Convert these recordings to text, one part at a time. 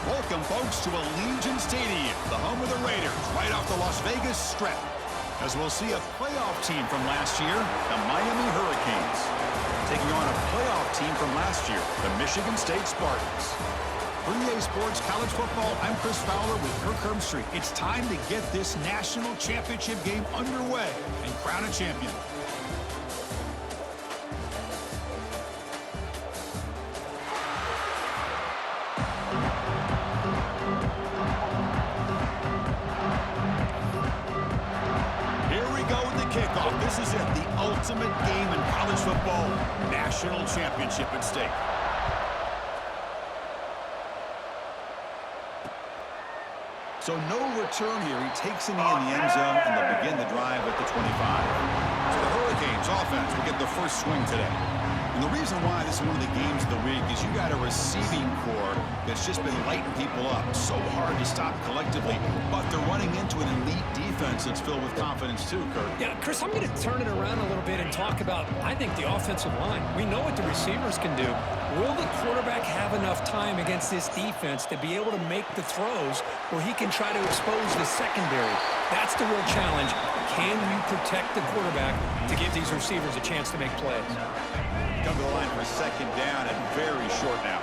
Welcome, folks, to Allegiant Stadium, the home of the Raiders, right off the Las Vegas Strip. As we'll see a playoff team from last year, the Miami Hurricanes, taking on a playoff team from last year, the Michigan State Spartans. For EA Sports College Football, I'm Chris Fowler with Kirk Herbstreit. It's time to get this national championship game underway and crown a champion. Kickoff. This is it, the ultimate game in college football, national championship at stake. So no return here. He takes it in the end zone, and they'll begin the drive at the 25. So the Hurricanes offense will get the first swing today. And the reason why this is one of the games of the week is you got a receiving core that's just been lighting people up. So hard to stop collectively, but they're running into an elite defense that's filled with confidence too, Kirk. Yeah, Chris, I'm going to turn it around a little bit and talk about, I think, the offensive line. We know what the receivers can do. Will the quarterback have enough time against this defense to be able to make the throws where he can try to expose the secondary? That's the real challenge. Can you protect the quarterback to give these receivers a chance to make plays? Come to the line for a second down and very short now.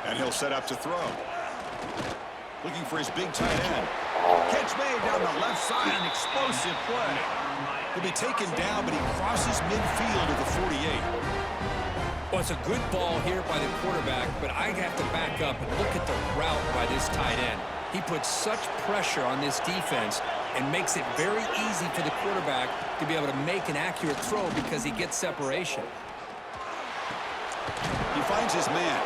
And he'll set up to throw. Looking for his big tight end. Catch made down the left side, an explosive play. He'll be taken down, but he crosses midfield at the 48. Well, it's a good ball here by the quarterback, but I have to back up and look at the route by this tight end. He puts such pressure on this defense and makes it very easy for the quarterback to be able to make an accurate throw because he gets separation. He finds his man.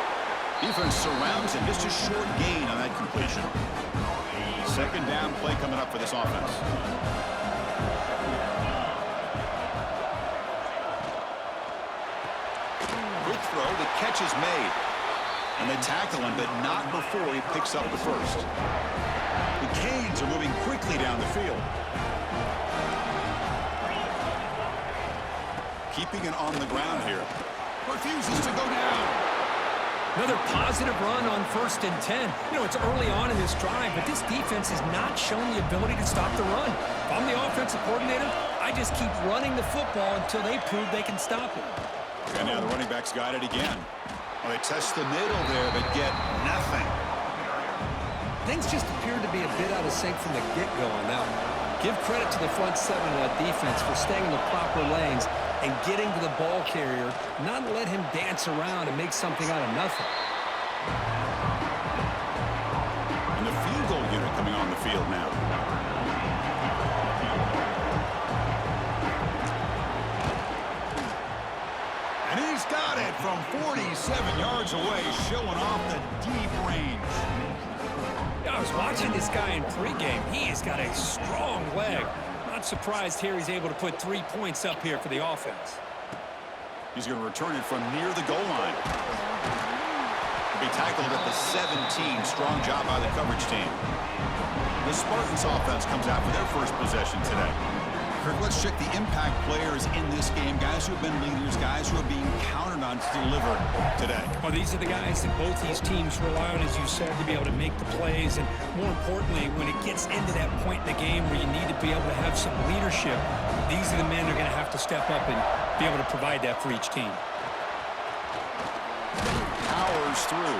Defense surrounds him. Just a short gain on that completion. Second down play coming up for this offense. Quick throw. The catch is made. And they tackle him, but not before he picks up the first. The Canes are moving quickly down the field. Keeping it on the ground here. Refuses to go down. Another positive run on 1st and 10. You know, it's early on in this drive, but this defense has not shown the ability to stop the run. If I'm the offensive coordinator, I just keep running the football until they prove they can stop it. And now the running back's got it again. Well, they test the middle there, but get nothing. Things just appeared to be a bit out of sync from the get-go on that one. Give credit to the front seven of that defense for staying in the proper lanes and getting to the ball carrier, not let him dance around and make something out of nothing. And the field goal unit coming on the field now. And he's got it from 47 yards away, showing off the deep range. I was watching this guy in pregame. He has got a strong leg. Not surprised here he's able to put 3 points up here for the offense. He's going to return it from near the goal line. He'll be tackled at the 17. Strong job by the coverage team. The Spartans offense comes out for their first possession today. Kirk, let's check the impact players in this game. Guys who have been leaders, guys who are being counted on to deliver today. Well, these are the guys that both these teams rely on, as you said, to be able to make the plays. And more importantly, when it gets into that point in the game where you need to be able to have some leadership, these are the men who are going to have to step up and be able to provide that for each team. Powers through.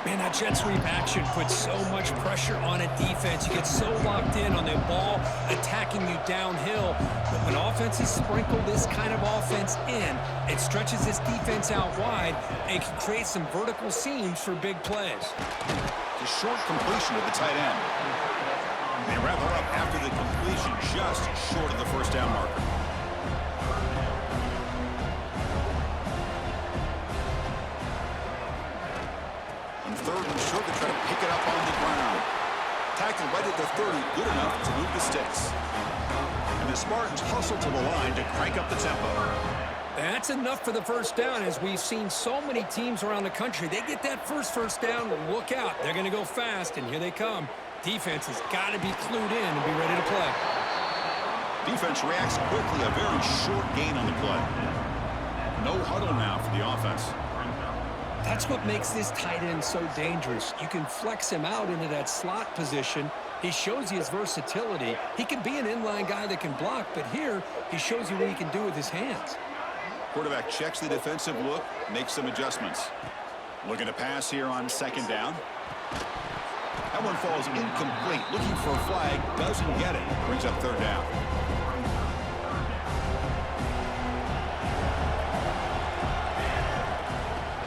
Man, that jet sweep action puts so much pressure on a defense. You get so locked in on the ball attacking you downhill. But when offenses sprinkle this kind of offense in, it stretches this defense out wide and can create some vertical seams for big plays. The short completion of the tight end. They wrap her up after the completion, just short of the first down marker. Third and short, they try to pick it up on the ground. Tackled right at the 30, good enough to move the sticks. And the Spartans hustle to the line to crank up the tempo. That's enough for the first down, as we've seen so many teams around the country. They get that first down, look out. They're going to go fast, and here they come. Defense has got to be clued in and be ready to play. Defense reacts quickly, a very short gain on the play. No huddle now for the offense. That's what makes this tight end so dangerous. You can flex him out into that slot position. He shows you his versatility. He can be an inline guy that can block, but here he shows you what he can do with his hands. Quarterback checks the defensive look, makes some adjustments. Looking to pass here on second down. That one falls incomplete. Looking for a flag, doesn't get it. Brings up third down.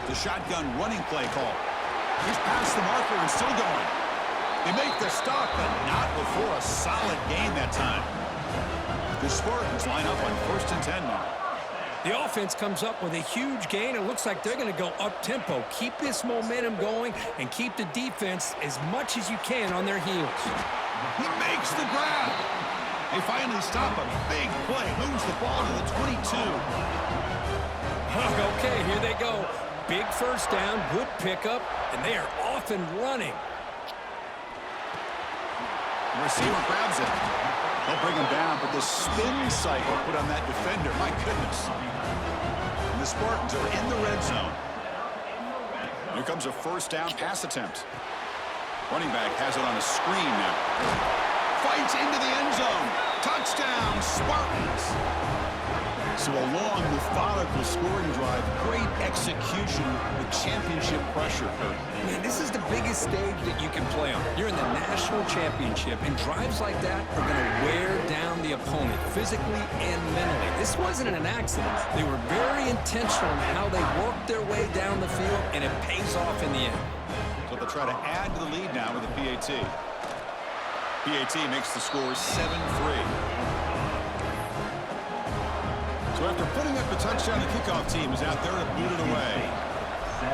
The shotgun running play call. He's past the marker and still going. They make the stop, but not before a solid gain that time. The Spartans line up on 1st and 10 now. The offense comes up with a huge gain. It looks like they're going to go up-tempo. Keep this momentum going and keep the defense as much as you can on their heels. He makes the grab. They finally stop a big play. Moves the ball to the 22. Okay, here they go. Big first down, good pickup, and they are off and running. The receiver grabs it. They'll bring him down, but the spin cycle put on that defender, my goodness. And the Spartans are in the red zone. Here comes a first down pass attempt. Running back has it on a screen now. Fights into the end zone. Touchdown, Spartans. So a long, methodical scoring drive. Great execution with championship pressure. Man, this is the biggest stage that you can play on. You're in the national championship, and drives like that are going to wear down the opponent physically and mentally. This wasn't an accident. They were very intentional in how they worked their way down the field, and it pays off in the end. So they'll try to add to the lead now with the PAT. PAT makes the score 7-3. So after putting up the touchdown, the kickoff team is out there to boot it away. 7-9.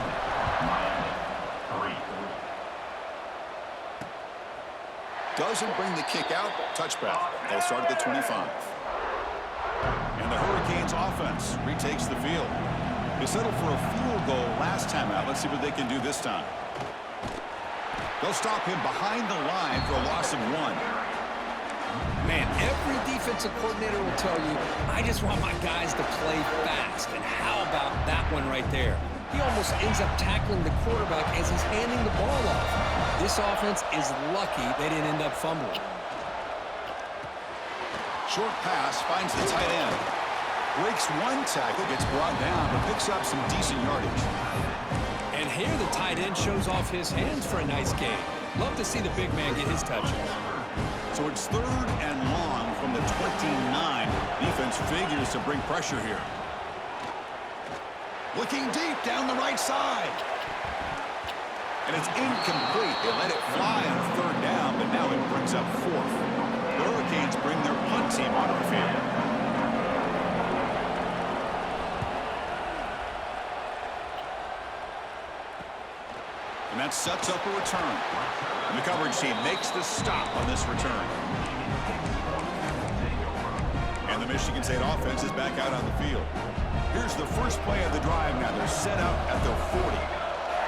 Doesn't bring the kick out. Touchback. They'll start at the 25. And the Hurricanes offense retakes the field. They settled for a field goal last time out. Let's see what they can do this time. They'll stop him behind the line for a loss of 1. Man, every defensive coordinator will tell you, I just want my guys to play fast. And how about that one right there? He almost ends up tackling the quarterback as he's handing the ball off. This offense is lucky they didn't end up fumbling. Short pass finds the tight end. Breaks one tackle, gets brought down, but picks up some decent yardage. And here the tight end shows off his hands for a nice gain. Love to see the big man get his touches. So it's 3rd and long from the 29. Defense figures to bring pressure here. Looking deep down the right side. And it's incomplete. They let it fly on 3rd down, but now it brings up 4th. The Hurricanes bring their punt team onto the field. And that sets up a return. And the coverage team makes the stop on this return. And the Michigan State offense is back out on the field. Here's the first play of the drive now. They're set up at their 40.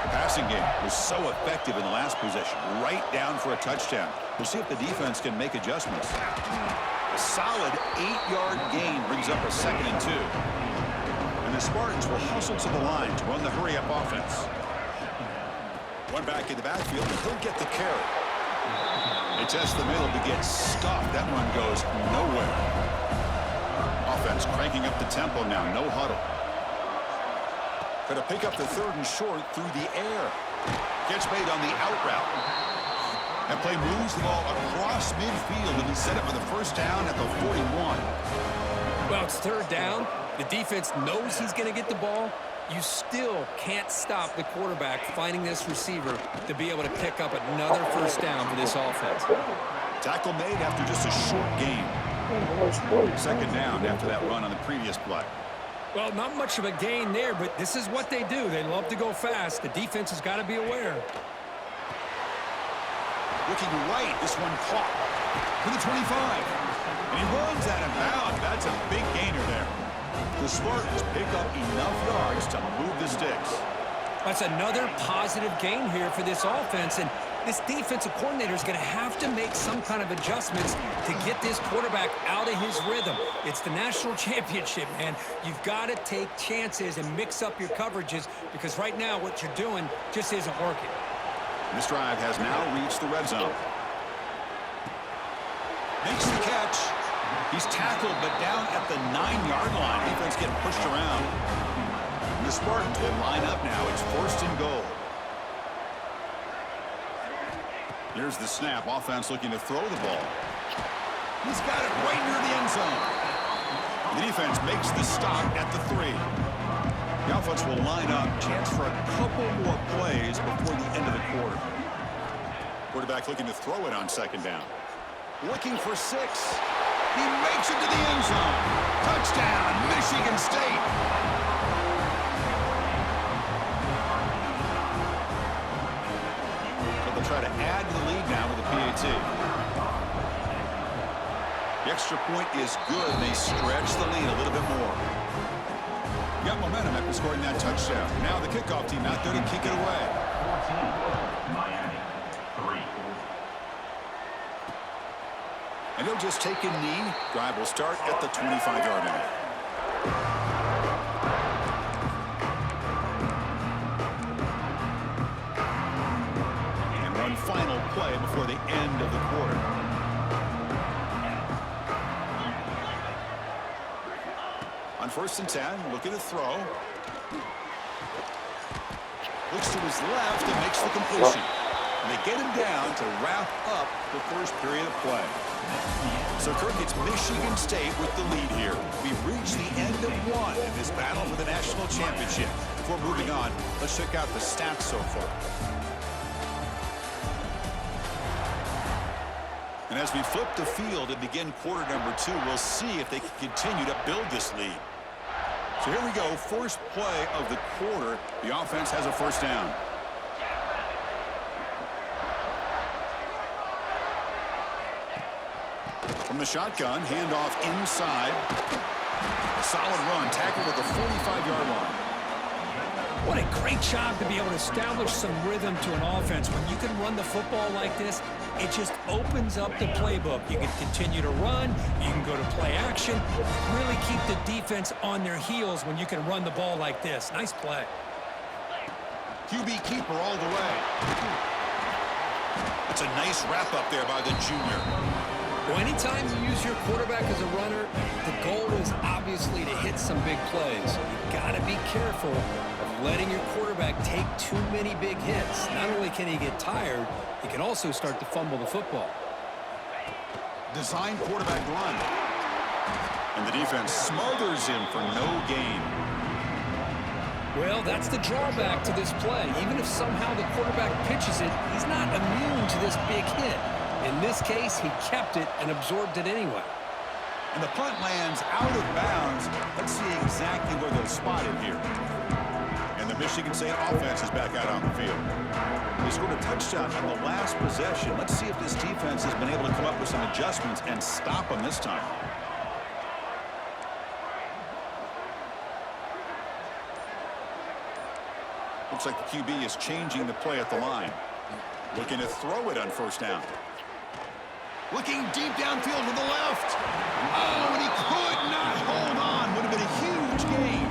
The passing game was so effective in the last possession. Right down for a touchdown. We'll see if the defense can make adjustments. A solid 8-yard gain brings up a 2nd and 2. And the Spartans will hustle to the line to run the hurry-up offense. One back in the backfield, and he'll get the carry. They test the middle to get stuffed. That one goes nowhere. Offense cranking up the tempo now. No huddle. Going to pick up the 3rd and short through the air. Gets made on the out route. That play moves the ball across midfield, and he set it for the first down at the 41. Well, it's 3rd down. The defense knows he's going to get the ball. You still can't stop the quarterback finding this receiver to be able to pick up another first down for this offense. Tackle made after just a short gain. 2nd down after that run on the previous play. Well, not much of a gain there, but this is what they do. They love to go fast. The defense has got to be aware. Looking right, this one caught to the 25. And he runs out of bounds. That's a big gainer there. The Spartans pick up enough yards to move the sticks. That's another positive gain here for this offense, and This defensive coordinator is going to have to make some kind of adjustments to get this quarterback out of his rhythm. It's the national championship, man. You've got to take chances and mix up your coverages because right now what you're doing just isn't working. This drive has now reached the red zone. Makes the catch. He's tackled, but down at the 9-yard line. Defense getting pushed around. The Spartans will line up now. It's 1st and goal. Here's the snap. Offense looking to throw the ball. He's got it right near the end zone. The defense makes the stop at the 3. The offense will line up. Chance for a couple more plays before the end of the quarter. Quarterback looking to throw it on 2nd down. Looking for 6. He makes it to the end zone. Touchdown, Michigan State. Try to add to the lead now with the PAT. The extra point is good. They stretch the lead a little bit more. Got momentum after scoring that touchdown. Now the kickoff team out there to kick it away. 14, Miami, 3. And he'll just take a knee. Drive will start at the 25-yard line. Final play before the end of the quarter. On 1st and 10, looking to throw. Looks to his left and makes the completion. And they get him down to wrap up the first period of play. So, Kirk, it's Michigan State with the lead here. We've reached the end of one in this battle for the national championship. Before moving on, let's check out the stats so far. And as we flip the field and begin quarter number 2, we'll see if they can continue to build this lead. So here we go, first play of the quarter. The offense has a 1st down. From the shotgun, handoff inside. Solid run, tackled at the 45-yard line. What a great job to be able to establish some rhythm to an offense. When you can run the football like this, it just opens up the playbook. You can continue to run. You can go to play action. Really keep the defense on their heels when you can run the ball like this. Nice play. QB keeper all the way. That's a nice wrap up there by the junior. Well, anytime you use your quarterback as a runner, the goal is obviously to hit some big plays. You've got to be careful of letting your quarterback take too many big hits. Not only can he get tired, he can also start to fumble the football. Design quarterback run. And the defense smothers him for no gain. Well, that's the drawback to this play. Even if somehow the quarterback pitches it, he's not immune to this big hit. In this case, he kept it and absorbed it anyway. And the punt lands out of bounds. Let's see exactly where they'll spot it here. And the Michigan State offense is back out on the field. They scored a touchdown on the last possession. Let's see if this defense has been able to come up with some adjustments and stop them this time. Looks like the QB is changing the play at the line. Looking to throw it on 1st down. Looking deep downfield to the left. Oh, and he could not hold on. Would have been a huge gain.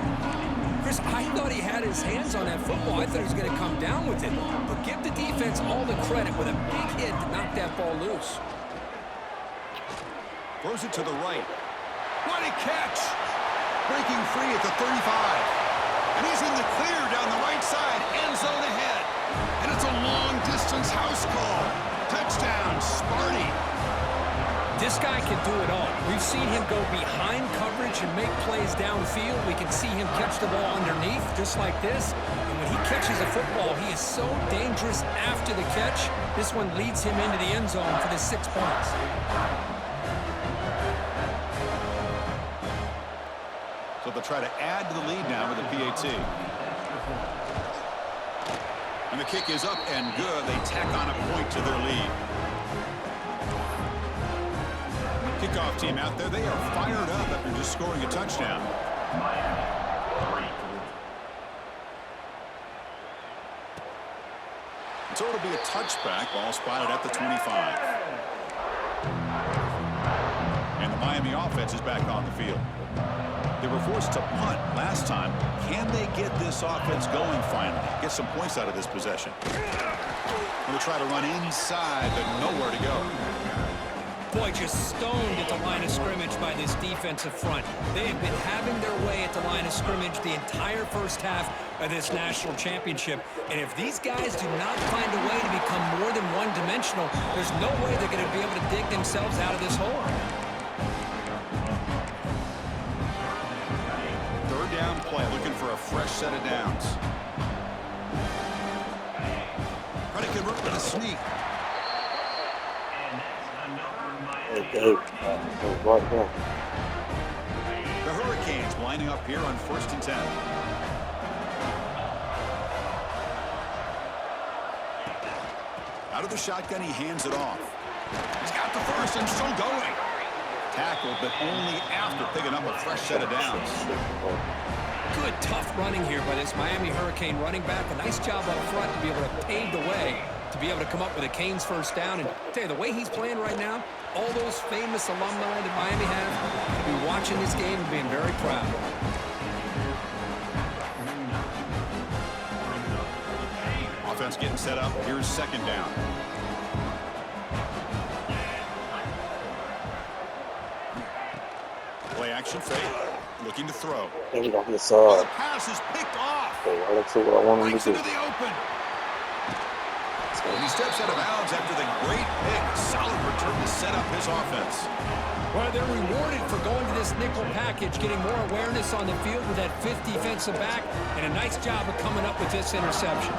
Chris, I thought he had his hands on that football. I thought he was going to come down with it. But give the defense all the credit with a big hit to knock that ball loose. Throws it to the right. What a catch. Breaking free at the 35. And he's in the clear down the right side. End zone ahead. And it's a long-distance house call. Touchdown, Sparty. This guy can do it all. We've seen him go behind coverage and make plays downfield. We can see him catch the ball underneath, just like this. And when he catches a football, he is so dangerous after the catch. This one leads him into the end zone for the 6 points. So they'll try to add to the lead now with the PAT. And the kick is up and good. They tack on a point to their lead. Kickoff team out there. They are fired up after just scoring a touchdown. So it'll be a touchback. Ball spotted at the 25. And the Miami offense is back on the field. They were forced to punt last time. Can they get this offense going finally? Get some points out of this possession. Going to try to run inside, but nowhere to go. Boy, just stoned at the line of scrimmage by this defensive front. They have been having their way at the line of scrimmage the entire first half of this national championship. And if these guys do not find a way to become more than one-dimensional, there's no way they're going to be able to dig themselves out of this hole. Third down play, looking for a fresh set of downs. Predicate route with a sneak. Okay. Right there. The Hurricanes lining up here on 1st and 10. Out of the shotgun, he hands it off. He's got the first and still going. Tackled, but only after picking up a fresh set of downs. Good, tough running here by this Miami Hurricane running back. A nice job up front to be able to pave the way to be able to come up with a Canes first down. And tell you, the way he's playing right now, all those famous alumni that Miami have will be watching this game and being very proud. Offense getting set up. Here's second down. Play action fake. Looking to throw. Maybe on the The side. pass is picked off. Okay, that's what I wanted Breaks to do. into the open. And he steps out of bounds after the great pick. Solid return to set up his offense. Well, they're rewarded for going to this nickel package, getting more awareness on the field with that fifth defensive back, and a nice job of coming up with this interception.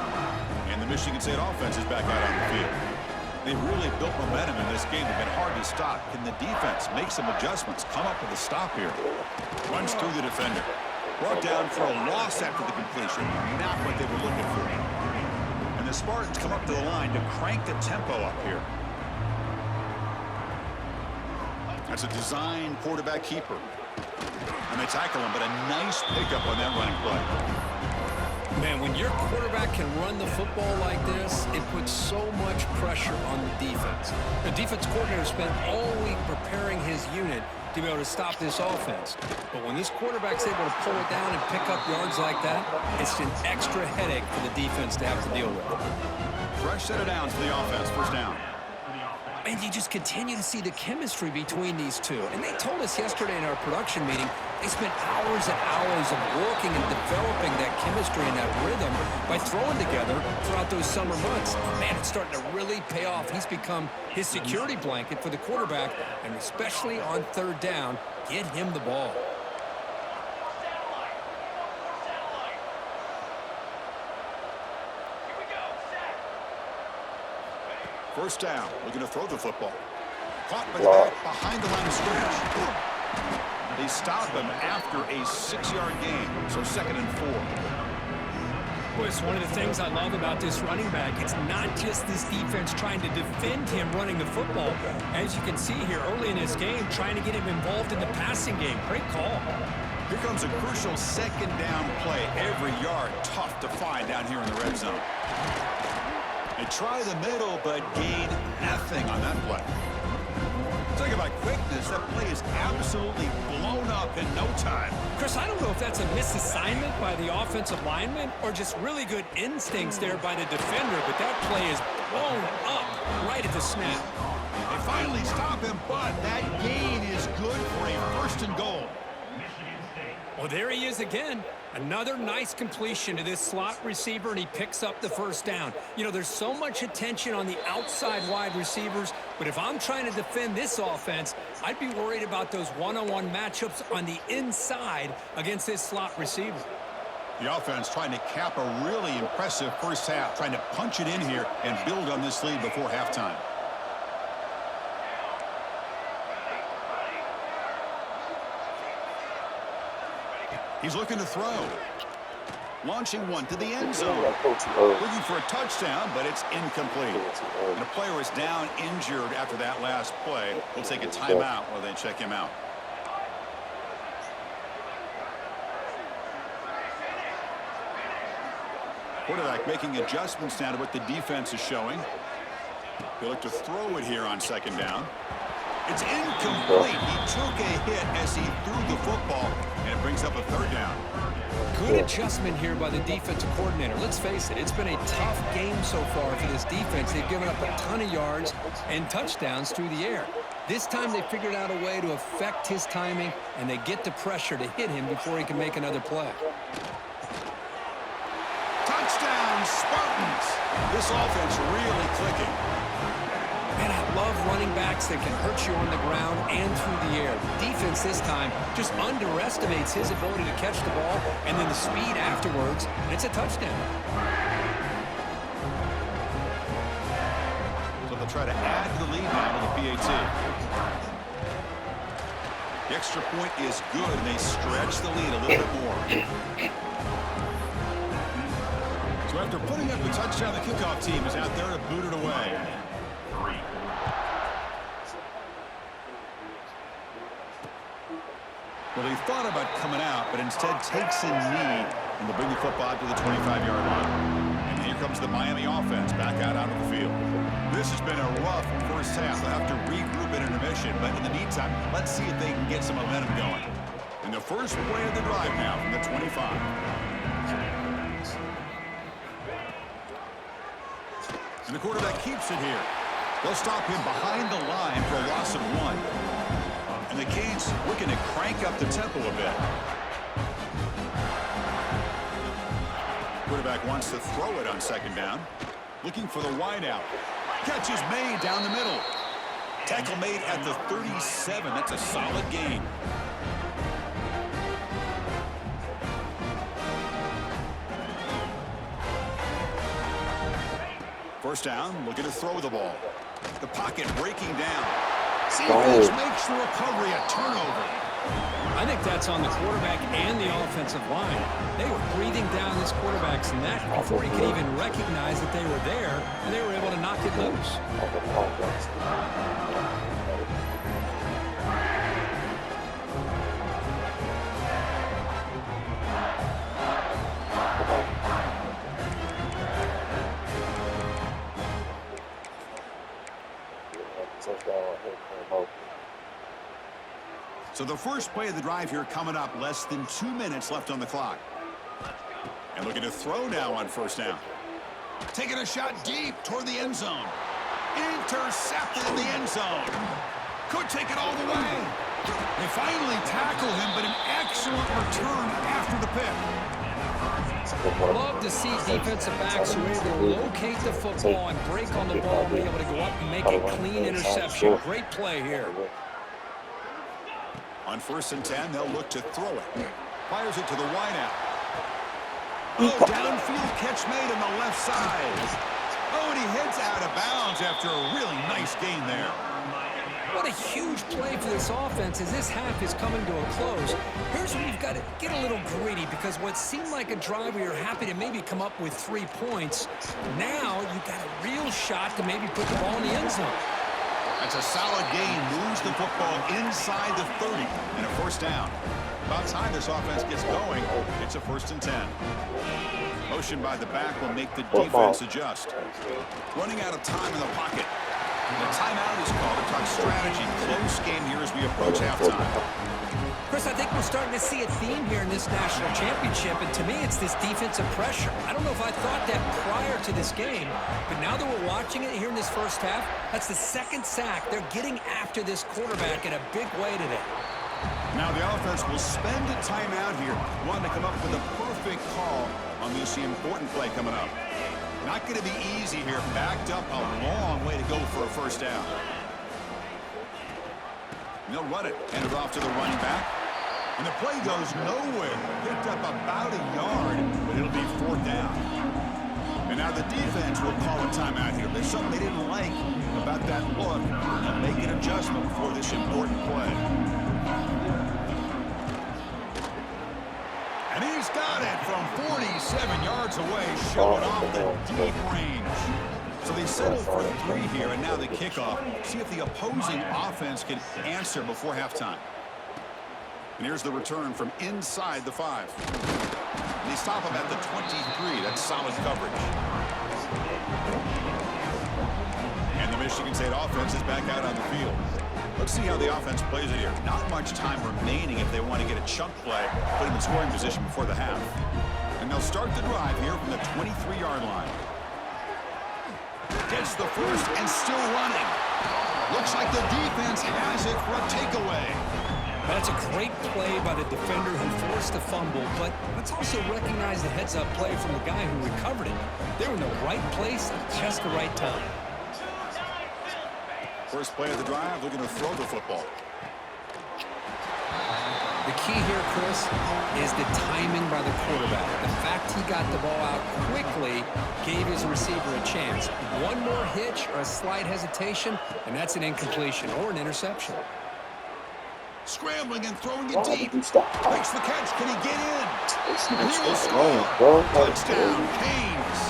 And the Michigan State offense is back out on the field. They've really built momentum in this game. They've been hard to stop. Can the defense make some adjustments? Come up with a stop here. Runs through the defender. Brought down for a loss after the completion. Not what they were looking for. And the Spartans come up to the line to crank the tempo up here. That's a design quarterback keeper. And they tackle him, but a nice pickup on that running play. Man, when your quarterback can run the football like this, it puts so much pressure on the defense. The defense coordinator spent all week preparing his unit to be able to stop this offense. But when this quarterback's able to pull it down and pick up yards like that, it's an extra headache for the defense to have to deal with. Fresh set of downs for the offense. First down. And you just continue to see the chemistry between these two. And they told us yesterday in our production meeting, they spent hours and hours of working and developing that chemistry and that rhythm by throwing together throughout those summer months. Man, it's starting to really pay off. He's become his security blanket for the quarterback, and especially on third down, get him the ball. First down, looking to throw the football. Caught by the back behind the line of scrimmage. They stop him after a 6-yard gain, so 2nd and 4. Boy, it's one of the things I love about this running back. It's not just this defense trying to defend him running the football. As you can see here early in this game, trying to get him involved in the passing game. Great call. Here comes a crucial second down play. Every yard tough to find down here in the red zone. They try the middle, but gain nothing on that play. Talk about quickness. That play is absolutely blown up in no time. Chris, I don't know if that's a misassignment by the offensive lineman or just really good instincts there by the defender, but that play is blown up right at the snap. They finally stop him, but that gain is good for a 1st and goal. Well, there he is again. Another nice completion to this slot receiver, and he picks up the first down. You know, there's so much attention on the outside wide receivers, but if I'm trying to defend this offense, I'd be worried about those one-on-one matchups on the inside against this slot receiver. The offense trying to cap a really impressive first half, trying to punch it in here and build on this lead before halftime. He's looking to throw. Launching one to the end zone. Looking for a touchdown, but it's incomplete. And a player is down injured after that last play. We'll take a timeout while they check him out. Quarterback making adjustments now to what the defense is showing. He'll look to throw it here on second down. It's incomplete. He took a hit as he threw the football, and it brings up a third down. Good adjustment here by the defensive coordinator. Let's face it, it's been a tough game so far for this defense. They've given up a ton of yards and touchdowns through the air. This time they figured out a way to affect his timing, and they get the pressure to hit him before he can make another play. Touchdown, Spartans! This offense really clicking. And I love running backs that can hurt you on the ground and through the air. The defense this time just underestimates his ability to catch the ball and then the speed afterwards, and it's a touchdown. So they'll try to add to the lead now to the PAT. The extra point is good, and they stretch the lead a little bit more. So after putting up the touchdown, the kickoff team is out there to boot it away. Well, he thought about coming out, but instead takes a knee, and they'll bring the football out to the 25-yard line. And here comes the Miami offense back out onto the field. This has been a rough first half. They'll have to regroup at intermission, but in the meantime, let's see if they can get some momentum going. And the first play of the drive now from the 25. And the quarterback keeps it here. They'll stop him behind the line for a loss of 1. And the Canes looking to crank up the tempo a bit. Quarterback wants to throw it on second down. Looking for the wideout. Catch is made down the middle. Tackle made at the 37. That's a solid gain. First down, looking to throw the ball. The pocket breaking down. Defense makes the recovery a turnover. I think that's on the quarterback and the offensive line. They were breathing down this quarterback's neck before he could even recognize that they were there, and they were able to knock it loose. So the first play of the drive here coming up, less than 2 minutes left on the clock. And looking to throw now on first down. Taking a shot deep toward the end zone. Intercepted in the end zone. Could take it all the way. They finally tackle him, but an excellent return after the pick. Love to see defensive backs who are able to locate the football and break on the ball and be able to go up and make a clean interception. Great play here. On 1st and 10, they'll look to throw it. Fires it to the wideout. Oh, downfield catch made on the left side. Oh, and he heads out of bounds after a really nice gain there. What a huge play for this offense as this half is coming to a close. Here's where you've got to get a little gritty, because what seemed like a drive where you're happy to maybe come up with 3 points, now you've got a real shot to maybe put the ball in the end zone. That's a solid gain. Moves the football inside the 30 and a first down. About time this offense gets going, it's a 1st and 10. Motion by the back will make the defense adjust. Running out of time in the pocket. The timeout is called to talk strategy. Close game here as we approach halftime. Chris, I think we're starting to see a theme here in this national championship, and to me it's this defensive pressure. I don't know if I thought that prior to this game, but now that we're watching it here in this first half, that's the 2nd sack. They're getting after this quarterback in a big way today. Now the offense will spend a timeout here, wanting to come up with a perfect call on this important play coming up. Not going to be easy here. Backed up a long way to go for a first down. And they'll run it. Hand it off to the running back. And the play goes nowhere. Picked up about a yard, but it'll be 4th down. And now the defense will call a timeout here. There's something they didn't like about that look. And make an adjustment for this important play. And he's got it from 47 yards away, showing off the deep range. So they settle for 3 here, and now the kickoff. See if the opposing offense can answer before halftime. And here's the return from inside the 5. And they stop him at the 23. That's solid coverage. And the Michigan State offense is back out on the field. Let's see how the offense plays it here. Not much time remaining if they want to get a chunk play, put them in scoring position before the half. And they'll start the drive here from the 23-yard line. Gets the first and still running. Looks like the defense has it for a takeaway. That's a great play by the defender who forced the fumble, but let's also recognize the heads-up play from the guy who recovered it. They're in the right place at just the right time. First play of the drive, looking to throw the football. The key here, Chris, is the timing by the quarterback. The fact he got the ball out quickly gave his receiver a chance. One more hitch or a slight hesitation, and that's an incompletion or an interception. Scrambling and throwing it deep. Makes Stop. the catch. Can he get in? He'll What's score. bro? Touchdown, Canes.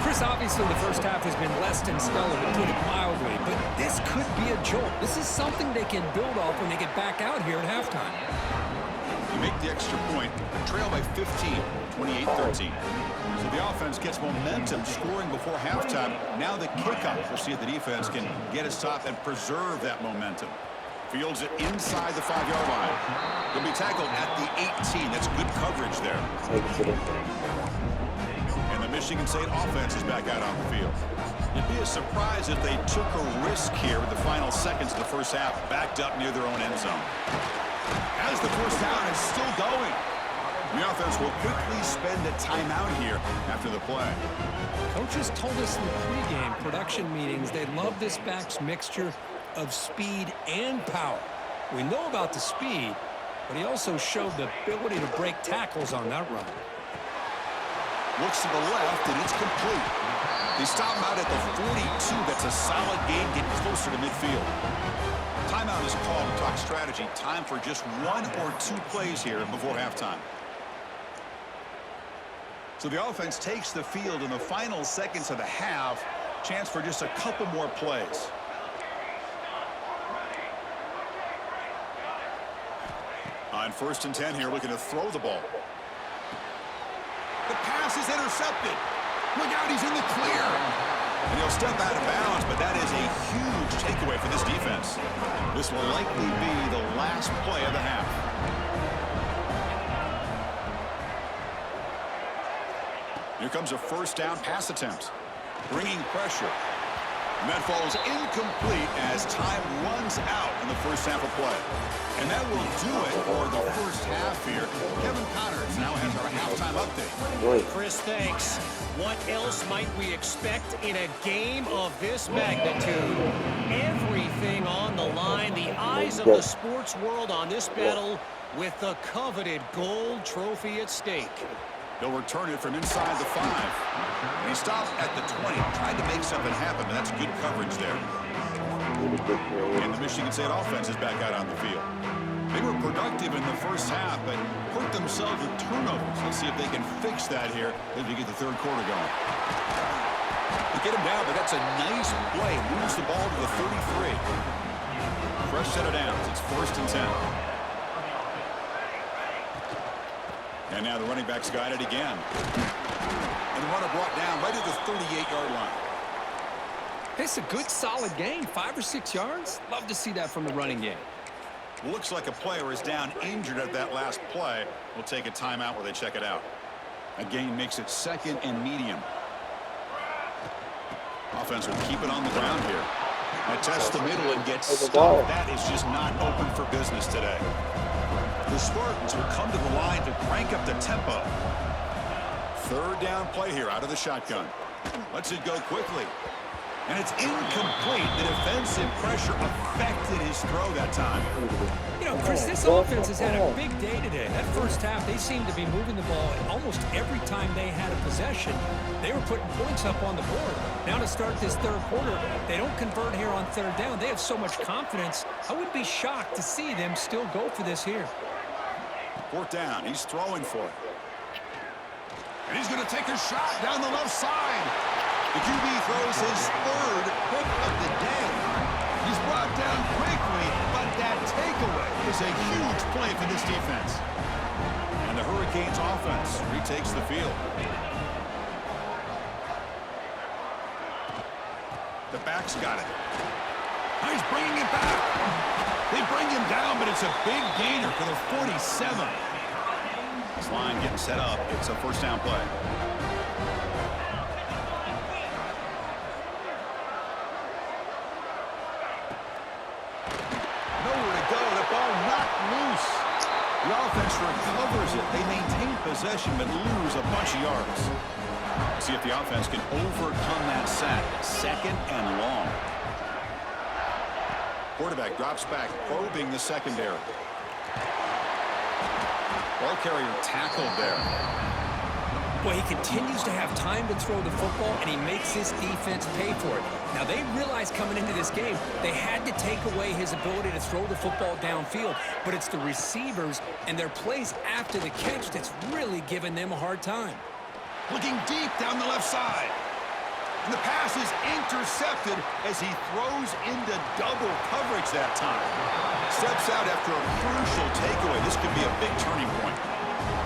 Chris, obviously the first half has been less than stellar, to put it mildly, but this could be a jolt. This is something they can build off when they get back out here at halftime. You make the extra point, trail by 15, 28-13. So the offense gets momentum scoring before halftime. Now the kickoff. We'll see if the defense can get a stop and preserve that momentum. Fields it inside the 5-yard line. He'll be tackled at the 18. That's good coverage there. And the Michigan State offense is back out on the field. It'd be a surprise if they took a risk here with the final seconds of the first half, backed up near their own end zone. As the first down is still going. The offense will quickly spend a timeout here after the play. Coaches told us in the pregame production meetings they love this back's mixture of speed and power. We know about the speed, but he also showed the ability to break tackles on that run. Looks to the left, and it's complete. They stop him out at the 42. That's a solid gain, getting closer to midfield. Timeout is called to talk strategy. Time for just 1 or 2 plays here before halftime. So the offense takes the field in the final seconds of the half. Chance for just a couple more plays. On 1st and 10 here, looking to throw the ball. The pass is intercepted. Look out, he's in the clear. And he'll step out of bounds, but that is a huge takeaway for this defense. This will likely be the last play of the half. Here comes a first down pass attempt. Bringing pressure. And that falls incomplete as time runs out in the first half of play. And that will do it for the first half here. Kevin Connors now has our halftime update. Chris, thanks. What else might we expect in a game of this magnitude? Everything on the line. The eyes of the sports world on this battle with the coveted gold trophy at stake. They'll return it from inside the 5. And he stopped at the 20. Tried to make something happen, but that's good coverage there. And the Michigan State offense is back out on the field. They were productive in the first half, but hurt themselves with turnovers. Let's see if they can fix that here as we get the third quarter going. They get him down, but that's a nice play. Moves the ball to the 33. Fresh set of downs. It's 1st and 10. And now the running back's got it again. And the runner brought down right at the 38-yard line. It's a good, solid gain. 5 or 6 yards. Love to see that from the running game. Looks like a player is down injured at that last play. We'll take a timeout where they check it out. A gain makes it 2nd and medium. Offense will keep it on the ground here. And tests the middle and gets stuffed. That is just not open for business today. The Spartans will come to the line to crank up the tempo. 3rd down play here out of the shotgun. Lets it go quickly. And it's incomplete. The defensive pressure affected his throw that time. You know, Chris, this offense has had a big day today. That first half, they seemed to be moving the ball almost every time they had a possession. They were putting points up on the board. Now to start this third quarter, they don't convert here on 3rd down. They have so much confidence. I would be shocked to see them still go for this here. 4th down. He's throwing for it. And he's going to take a shot down the left side. The QB throws his 3rd pick of the day. He's brought down quickly, but that takeaway is is a huge play for this defense. And the Hurricanes offense retakes the field. The back's got it. Now he's bringing it back. They bring him down, but it's a big gainer for the 47. This line getting set up. It's a first down play. Nowhere to go. The ball knocked loose. The offense recovers it. They maintain possession, but lose a bunch of yards. See if the offense can overcome that sack. Second and long. Quarterback drops back, probing the secondary. Ball carrier tackled there. Well, he continues to have time to throw the football, and he makes his defense pay for it. Now, they realized coming into this game they had to take away his ability to throw the football downfield, but it's the receivers and their plays after the catch that's really giving them a hard time. Looking deep down the left side. And the pass is intercepted as he throws into double coverage that time. Steps out after a crucial takeaway. This could be a big turning point.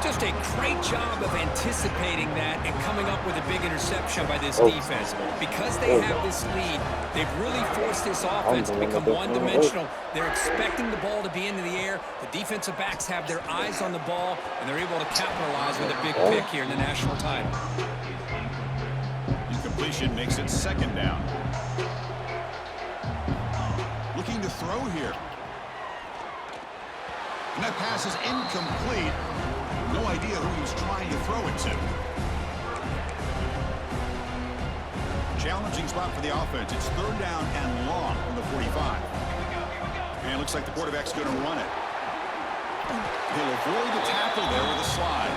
Just a great job of anticipating that and coming up with a big interception by this defense. Because they have this lead, they've really forced this offense to become one-dimensional. They're expecting the ball to be into the air. The defensive backs have their eyes on the ball, and they're able to capitalize with a big pick here in the national title. Incompletion makes it second down. Looking to throw here. And that pass is incomplete. No idea who he was trying to throw it to. Challenging spot for the offense. It's third down and long from the 45. And it looks like the quarterback's going to run it. He'll avoid the tackle there with a slide.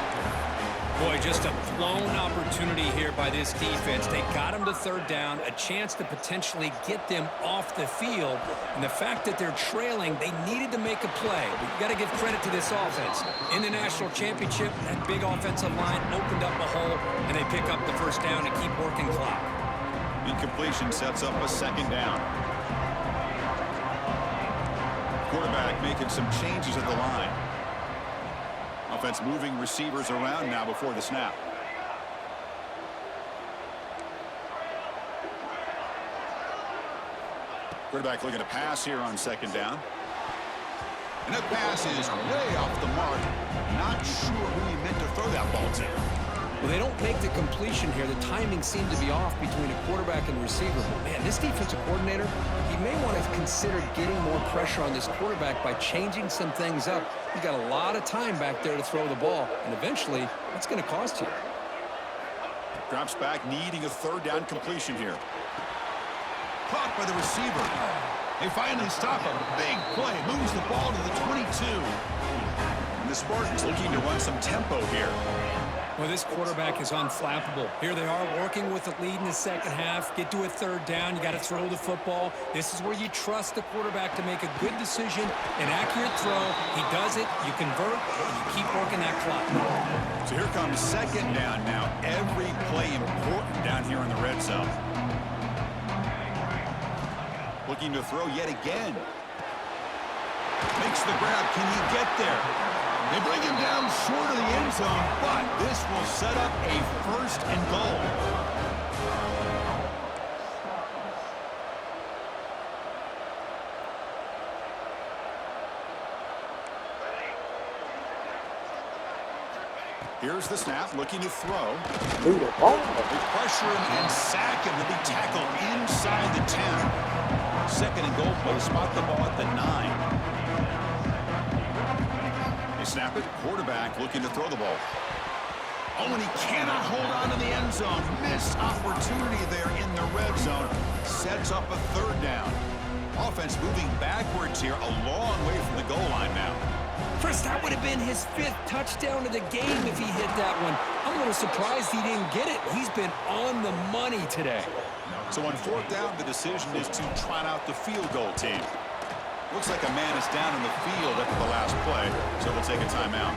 Boy, just a blown opportunity here by this defense. They got him to third down, a chance to potentially get them off the field. And the fact that they're trailing, they needed to make a play. But you got to give credit to this offense. In the national championship, that big offensive line opened up a hole, and they pick up the first down and keep working clock. Incompletion sets up a second down. Quarterback making some changes at the line. Offense moving receivers around now before the snap. Quarterback looking to pass here on second down. And that pass is way off the mark. Not sure who he meant to throw that ball to. Well, they don't make the completion here. The timing seemed to be off between a quarterback and receiver. But, man, this defensive coordinator, he may want to consider getting more pressure on this quarterback by changing some things up. He's got a lot of time back there to throw the ball, and eventually, that's going to cost you. Drops back, needing a third down completion here. Caught by the receiver. They finally stop a big play. Moves the ball to the 22. And the Spartans looking to run some tempo here. Well, this quarterback is unflappable. Here they are working with the lead in the second half. Get to a third down. You got to throw the football. This is where you trust the quarterback to make a good decision, an accurate throw. He does it. You convert, and you keep working that clock. So here comes second down now. Every play important down here in the red zone. Looking to throw yet again. Makes the grab. Can he get there? They bring him down short of the end zone, but this will set up a first and goal. Here's the snap, looking to throw. They pressure him and sack him. He'll be tackled inside the 10. Second and goal play, spot the ball at the 9. Snap it. Quarterback looking to throw the ball. Oh, and he cannot hold on to the end zone. Missed opportunity there in the red zone. Sets up a third down. Offense moving backwards here, a long way from the goal line now. Chris, that would have been his 5th touchdown of the game if he hit that one. I'm a little surprised he didn't get it. He's been on the money today. So on fourth down, the decision is to trot out the field goal team. Looks like a man is down in the field after the last play, so we'll take a timeout.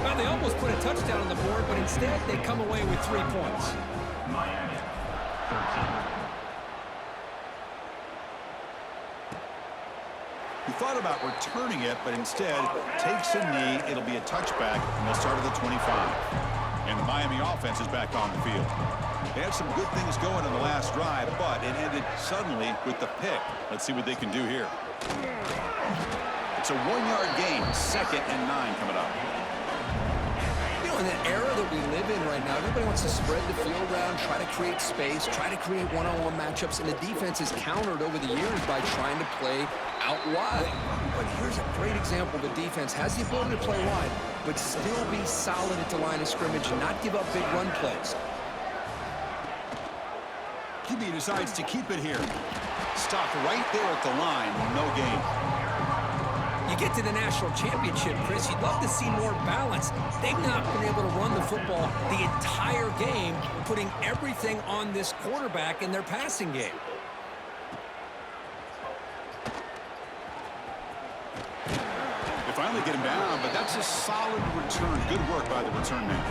Well, they almost put a touchdown on the board, but instead they come away with 3 points. Miami, 13. He thought about returning it, but instead takes a knee. It'll be a touchback, and they'll start at the 25. And the Miami offense is back on the field. They had some good things going in the last drive, but it ended suddenly with the pick. Let's see what they can do here. It's a 1-yard gain, 2nd and 9 coming up. You know, in the era that we live in right now, everybody wants to spread the field around, try to create space, try to create one-on-one matchups, and the defense is countered over the years by trying to play out wide. But here's a great example. The defense has the ability to play wide, but still be solid at the line of scrimmage and not give up big run plays. QB decides to keep it here. Stopped right there at the line, no gain. You get to the national championship, Chris, you'd love to see more balance. They've not been able to run the football the entire game, putting everything on this quarterback in their passing game. They finally get him down, but that's a solid return. Good work by the return man.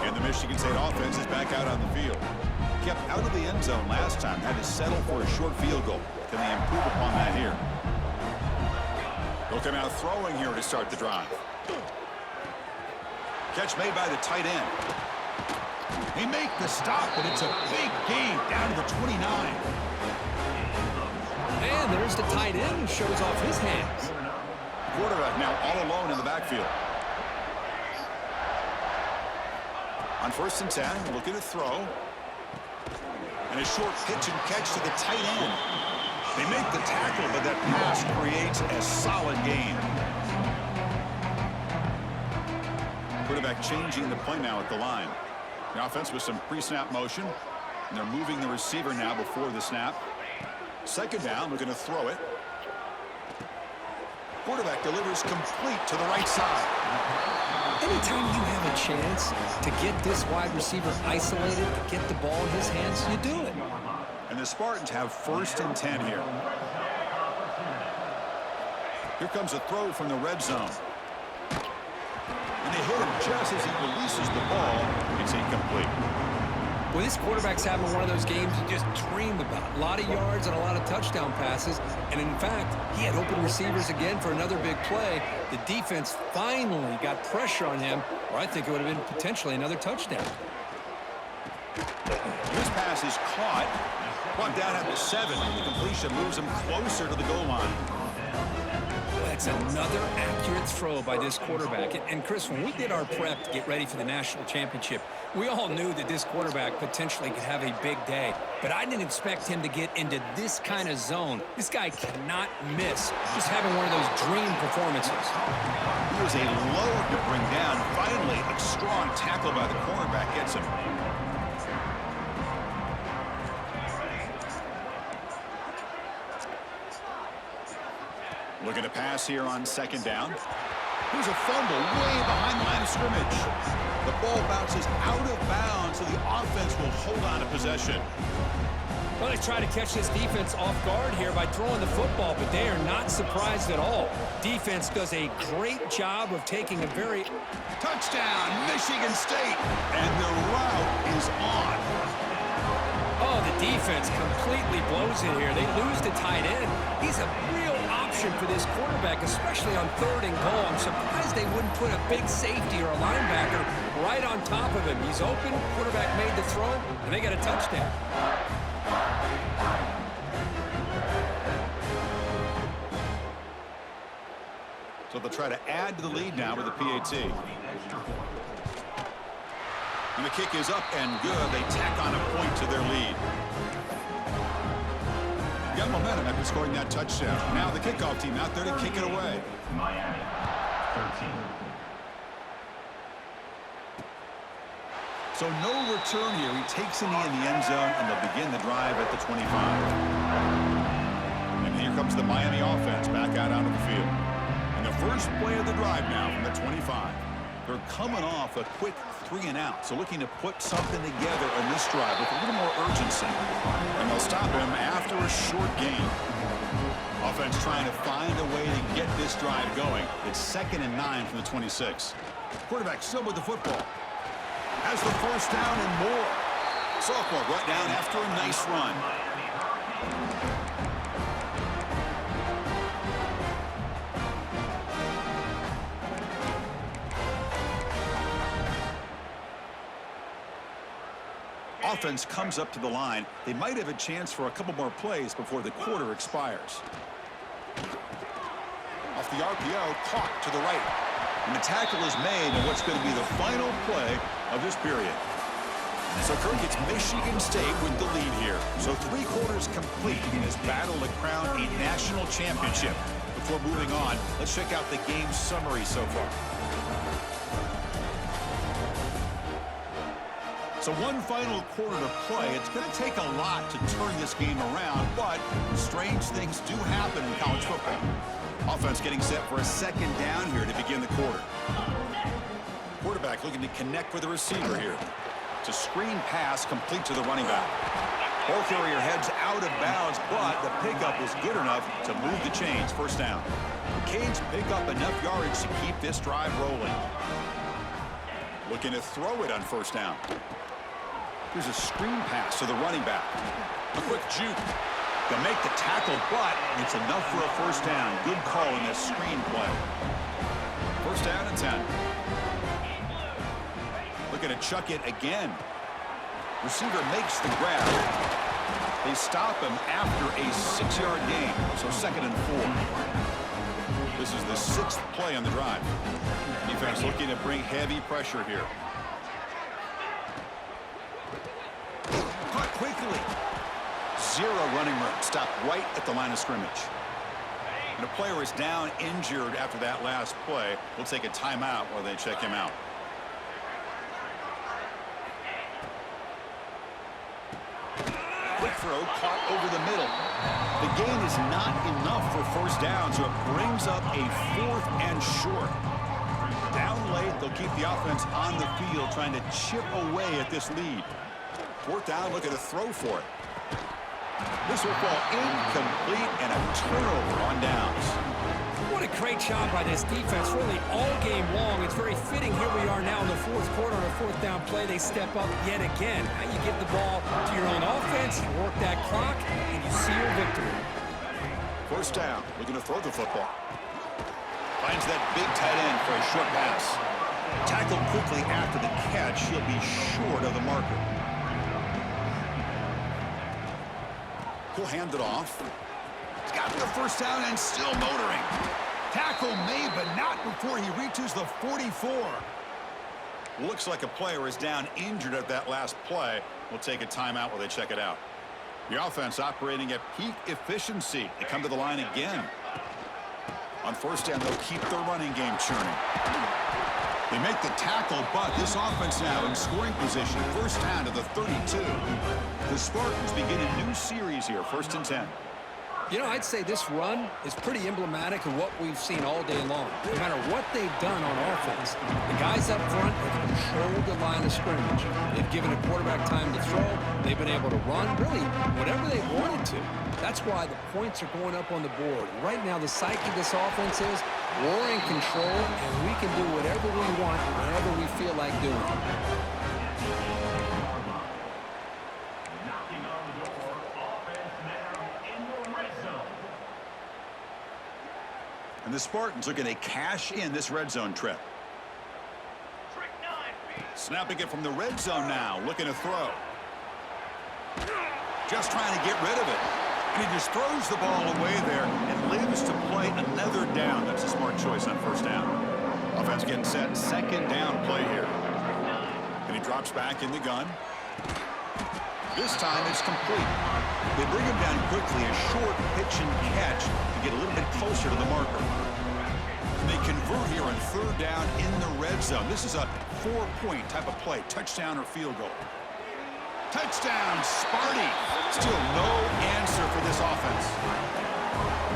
And the Michigan State offense is back out on the field. Kept out of the end zone last time, had to settle for a short field goal. Can they improve upon that here? They'll come out throwing here to start the drive. Catch made by the tight end. They make the stop, but it's a big gain down to the 29. And there's the tight end who shows off his hands. Quarterback now all alone in the backfield. On 1st and 10, looking to throw. And a short pitch and catch to the tight end. They make the tackle, but that pass creates a solid gain. Quarterback changing the play now at the line. The offense with some pre-snap motion. And they're moving the receiver now before the snap. 2nd down, looking to throw it. Quarterback delivers complete to the right side. Anytime you have a chance to get this wide receiver isolated, to get the ball in his hands, you do it. And the Spartans have 1st and 10 here. Here comes a throw from the red zone. And they hit him just as he releases the ball. It's incomplete. Well, this quarterback's having one of those games you just dream about. A lot of yards and a lot of touchdown passes. And in fact, he had open receivers again for another big play. The defense finally got pressure on him, or I think it would have been potentially another touchdown. This pass is caught. Brought down at the 7. The completion moves him closer to the goal line. That's another accurate throw by this quarterback. And Chris, when we did our prep to get ready for the national championship, we all knew that this quarterback potentially could have a big day. But I didn't expect him to get into this kind of zone. This guy cannot miss. Just having one of those dream performances. He was a load to bring down. Finally, a strong tackle by the cornerback gets him. Looking to pass here on 2nd down. Here's a fumble way behind the line of scrimmage. The ball bounces out of bounds, so the offense will hold on to possession. Well, they try to catch this defense off guard here by throwing the football, but they are not surprised at all. Defense does a great job of taking a very... Touchdown, Michigan State! And the route is on. Oh, the defense completely blows it here. They lose the tight end. He's a real option for this quarterback, especially on 3rd and goal. I'm surprised they wouldn't put a big safety or a linebacker right on top of him. He's open, quarterback made the throw, and they got a touchdown. So they'll try to add to the lead now with the PAT. And the kick is up and good. They tack on a point to their lead. Got momentum after scoring that touchdown. Now the kickoff team out there to kick it away. Miami, 13. So no return here. He takes a knee in the end zone, and they'll begin the drive at the 25. And here comes the Miami offense back out onto the field. And the first play of the drive now from the 25. They're coming off a quick 3-and-out, so looking to put something together in this drive with a little more urgency. And they'll stop him after a short gain. Offense trying to find a way to get this drive going. It's 2nd and 9 from the 26. Quarterback still with the football. Has the 1st down and more. Sophomore brought down after a nice run. offense comes up to the line, they might have a chance for a couple more plays before the quarter expires. Off the RPO, caught to the right. And the tackle is made in what's going to be the final play of this period. So Kirk, it's Michigan State with the lead here. So 3 quarters complete in his battle to crown a national championship. Before moving on, let's check out the game summary so far. So one final quarter to play. It's going to take a lot to turn this game around, but strange things do happen in college football. Offense getting set for a second down here to begin the quarter. Quarterback looking to connect with the receiver here. It's a screen pass complete to the running back. Ball carrier heads out of bounds, but the pickup was good enough to move the chains. First down. The Canes pick up enough yardage to keep this drive rolling. Looking to throw it on first down. Here's a screen pass to the running back. A quick juke. They'll make the tackle, but it's enough for a first down. Good call in this screen play. First down and 10. Looking to chuck it again. Receiver makes the grab. They stop him after a 6-yard gain, so 2nd and 4. This is the 6th play on the drive. Defense looking to bring heavy pressure here. Caught quickly. 0 running room. Stopped right at the line of scrimmage. And a player is down injured after that last play. We'll take a timeout while they check him out. Quick throw caught over the middle. The gain is not enough for first down, so it brings up a 4th and short. Down late, they'll keep the offense on the field trying to chip away at this lead. 4th down, look at a throw for it. This will fall incomplete and a turnover on downs. What a great job by this defense, really all game long. It's very fitting. Here we are now in the 4th quarter on a 4th down play. They step up yet again. Now you give the ball to your own offense, you work that clock, and you see your victory. First down, looking to throw the football. Finds that big tight end for a short pass. Tackled quickly after the catch. He'll be short of the marker. He'll hand it off. He's got the first down and still motoring. Tackle made, but not before he reaches the 44. Looks like a player is down injured at that last play. We'll take a timeout while they check it out. The offense operating at peak efficiency. They come to the line again. On first down, they'll keep their running game churning. They make the tackle, but this offense now in scoring position. First down to the 32. The Spartans begin a new series here, 1st and 10. You know, I'd say this run is pretty emblematic of what we've seen all day long. No matter what they've done on offense, the guys up front have controlled the line of scrimmage. They've given a quarterback time to throw. They've been able to run, really, whatever they wanted to. That's why the points are going up on the board. Right now, the psyche of this offense is we're in control, and we can do whatever we want, whenever we feel like doing it. And the Spartans are going to cash in this red zone trip. Snapping it from the red zone now, looking to throw. Just trying to get rid of it. And he just throws the ball away there and lives to play another down. That's a smart choice on first down. Offense getting set, 2nd down play here. And he drops back in the gun. This time it's complete. They bring him down quickly, a short pitch and catch to get a little bit closer to the marker. And they convert here on 3rd down in the red zone. This is a 4-point type of play, touchdown or field goal. Touchdown, Sparty. Still no answer for this offense.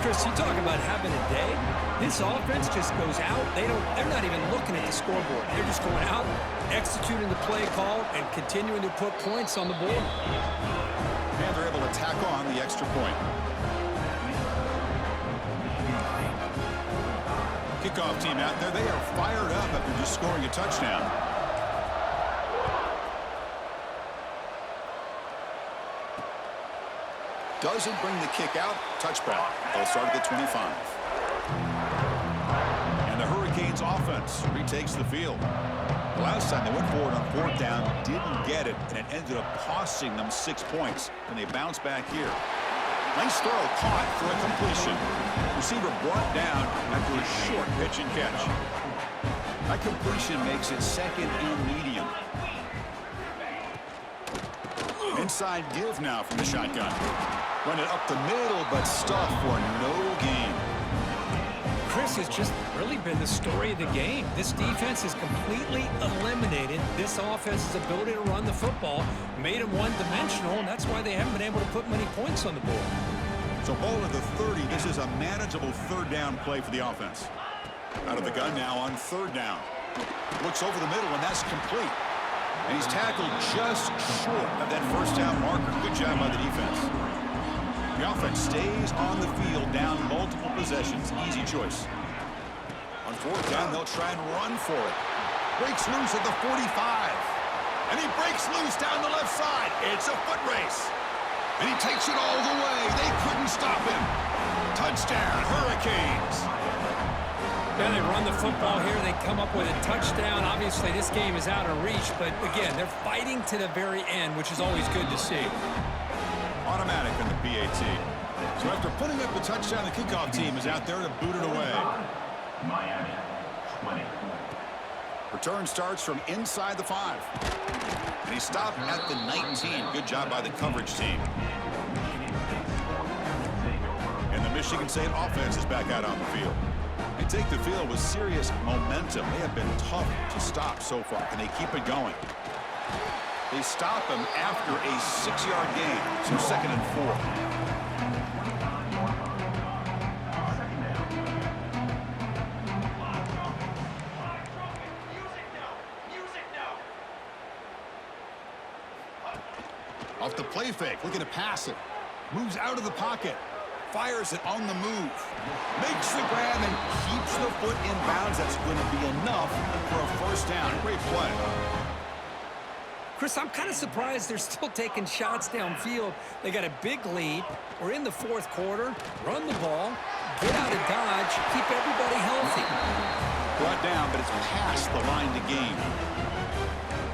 Chris, you talk about having a day. This offense just goes out. They're not even looking at the scoreboard. They're just going out, executing the play call, and continuing to put points on the board. And they're able to tack on the extra point. Kickoff team out there. They are fired up after just scoring a touchdown. Doesn't bring the kick out. Touchback. They'll start at the 25. And the Hurricanes off offense retakes the field. The last time they went forward on 4th down, didn't get it, and it ended up costing them 6 points. And they bounce back here. Nice throw, caught for a completion. Receiver brought down after a short pitch and catch. That completion makes it 2nd and medium. Inside give now from the shotgun. Run it up the middle, but stuffed for no gain. Chris has just really been the story of the game. This defense has completely eliminated this offense's ability to run the football, made them one-dimensional, and that's why they haven't been able to put many points on the board. So ball at the 30. This is a manageable 3rd down play for the offense. Out of the gun now on 3rd down. Looks over the middle, and that's complete. And he's tackled just short of that 1st down marker. Good job by the defense. The offense stays on the field, down multiple possessions. Easy choice. On 4th down, they'll try and run for it. Breaks loose at the 45. And he breaks loose down the left side. It's a foot race. And he takes it all the way. They couldn't stop him. Touchdown, Hurricanes. Yeah, they run the football here. They come up with a touchdown. Obviously, this game is out of reach, but again, they're fighting to the very end, which is always good to see. Automatic in the PAT. So after putting up the touchdown, the kickoff team is out there to boot it away. Miami, 20. Return starts from inside the 5. And he stopped at the 19. Good job by the coverage team. And the Michigan State offense is back out on the field. They take the field with serious momentum. They have been tough to stop so far. Can they keep it going? They stop him after a 6-yard gain. So 2nd and 4. Off the play fake, looking to pass it. Moves out of the pocket. Fires it on the move. Makes the grab and keeps the foot in bounds. That's going to be enough for a 1st down. Great play. Chris, I'm kind of surprised they're still taking shots downfield. They got a big lead. We're in the 4th quarter. Run the ball. Get out of dodge. Keep everybody healthy. Brought down, but it's past the line to gain.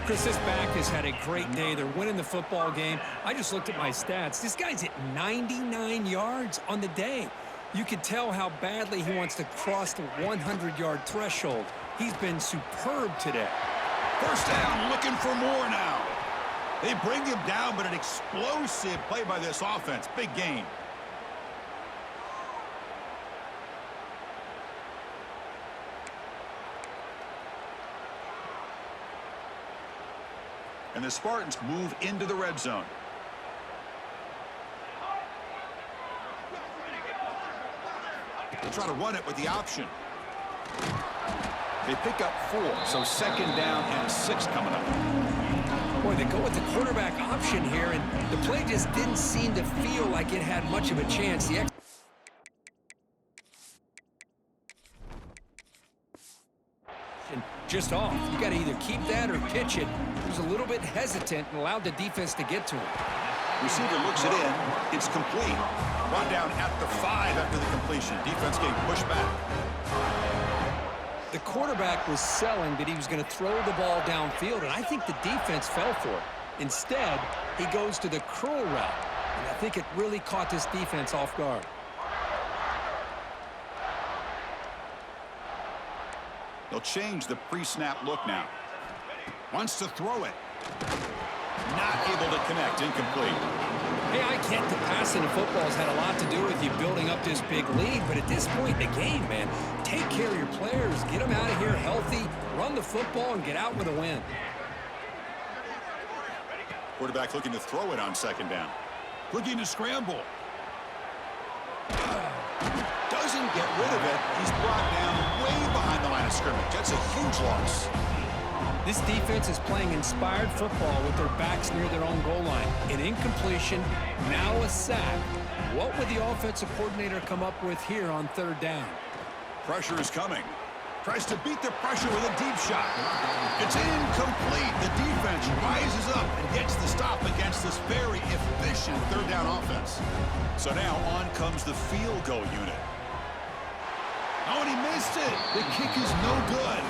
Chris, this back has had a great day. They're winning the football game. I just looked at my stats. This guy's at 99 yards on the day. You can tell how badly he wants to cross the 100-yard threshold. He's been superb today. 1st down, looking for more now. They bring him down, but an explosive play by this offense. Big gain. And the Spartans move into the red zone. They'll try to run it with the option. They pick up 4, so 2nd down and 6 coming up. Boy, they go with the quarterback option here, and the play just didn't seem to feel like it had much of a chance. Just off. You got to either keep that or pitch it. He was a little bit hesitant and allowed the defense to get to him. Receiver looks it in. It's complete. Brought down at the 5 after the completion. Defense getting pushed back. The quarterback was selling that he was going to throw the ball downfield, and I think the defense fell for it. Instead, he goes to the curl route, and I think it really caught this defense off guard. They'll change the pre-snap look now. Wants to throw it. Not able to connect. Incomplete. Hey, I get the passing of football has had a lot to do with you building up this big lead, but at this point in the game, man, take care of your players. Get them out of here healthy, run the football, and get out with a win. Quarterback looking to throw it on 2nd down. Looking to scramble. Doesn't get rid of it. He's brought down way behind the line of scrimmage. That's a huge loss. This defense is playing inspired football with their backs near their own goal line. An incompletion, now a sack. What would the offensive coordinator come up with here on 3rd down? Pressure is coming. Tries to beat the pressure with a deep shot. It's incomplete. The defense rises up and gets the stop against this very efficient 3rd down offense. So now on comes the field goal unit. Oh, and he missed it. The kick is no good.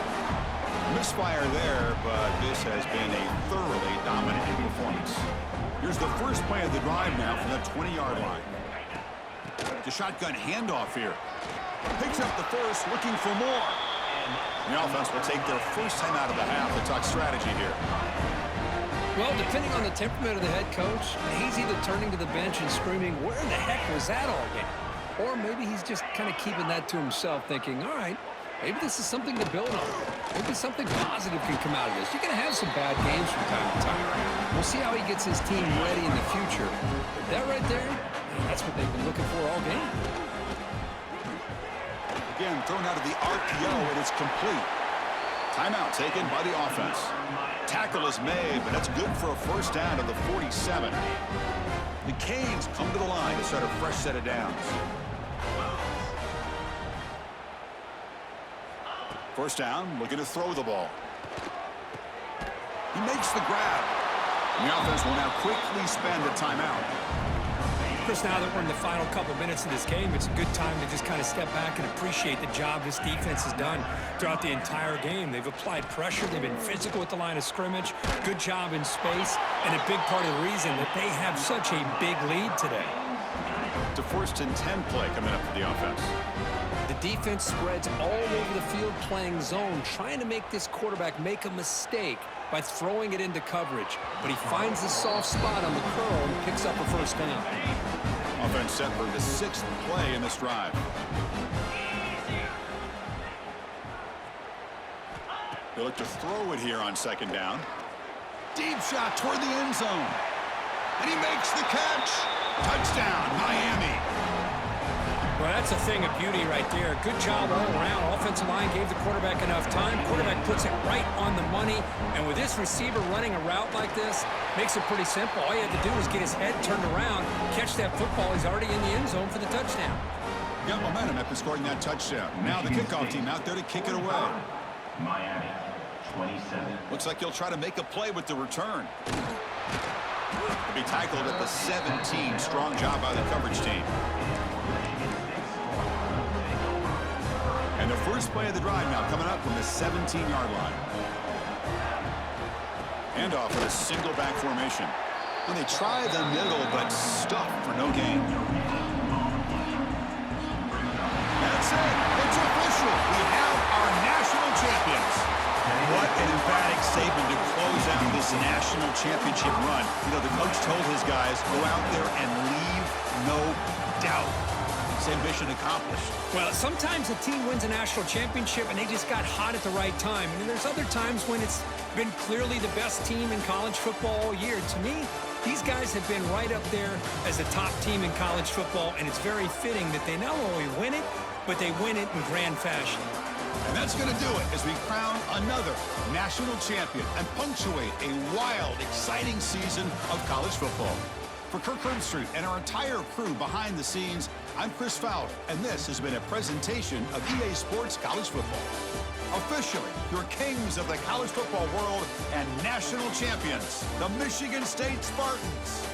Misfire there, but this has been a thoroughly dominating performance. Here's the first play of the drive now from the 20-yard line. The shotgun handoff here. Picks up the first, looking for more. The offense will take their first time out of the half. A tough strategy here. Well, depending on the temperament of the head coach, he's either turning to the bench and screaming, where in the heck was that all game? Or maybe he's just kind of keeping that to himself, thinking, all right, maybe this is something to build on. Maybe something positive can come out of this. You're going to have some bad games from time to time. We'll see how he gets his team ready in the future. But that right there, that's what they've been looking for all game. Again, thrown out of the RPO, and it's complete. Timeout taken by the offense. Tackle is made, but that's good for a first down to the 47. The Canes come to the line to start a fresh set of downs. First down, looking to throw the ball. He makes the grab. And the offense will now quickly spend a timeout. Chris, now that we're in the final couple minutes of this game, it's a good time to just kind of step back and appreciate the job this defense has done throughout the entire game. They've applied pressure. They've been physical at the line of scrimmage. Good job in space. And a big part of the reason that they have such a big lead today. The first and 10 play coming up for the offense. The defense spreads all over the field playing zone, trying to make this quarterback make a mistake by throwing it into coverage. But he finds the soft spot on the curl and picks up a first down. Offense set for the 6th play in this drive. They look to throw it here on second down. Deep shot toward the end zone. And he makes the catch. Touchdown, Miami. Well, that's a thing of beauty right there. Good job all around. Offensive line gave the quarterback enough time. Quarterback puts it right on the money. And with this receiver running a route like this, makes it pretty simple. All you have to do is get his head turned around, catch that football. He's already in the end zone for the touchdown. Got momentum after scoring that touchdown. Now the kickoff team out there to kick it away. Miami, 27. Looks like he'll try to make a play with the return. To be tackled at the 17. Strong job by the coverage team. And the first play of the drive now coming up from the 17-yard line. Handoff in a single back formation. And they try the middle, but stuffed for no gain. That's it. It's official. We have our national champions. What an emphatic statement to close out this national championship run. You know, the coach told his guys, go out there and leave no doubt. Same mission accomplished. Well, sometimes a team wins a national championship and they just got hot at the right time. And there's other times when it's been clearly the best team in college football all year. To me, these guys have been right up there as a top team in college football, and it's very fitting that they not only win it, but they win it in grand fashion. And that's going to do it as we crown another national champion and punctuate a wild, exciting season of college football. For Kirk Herbstreit and our entire crew behind the scenes, I'm Chris Fowler, and this has been a presentation of EA Sports College Football. Officially, your kings of the college football world and national champions, the Michigan State Spartans.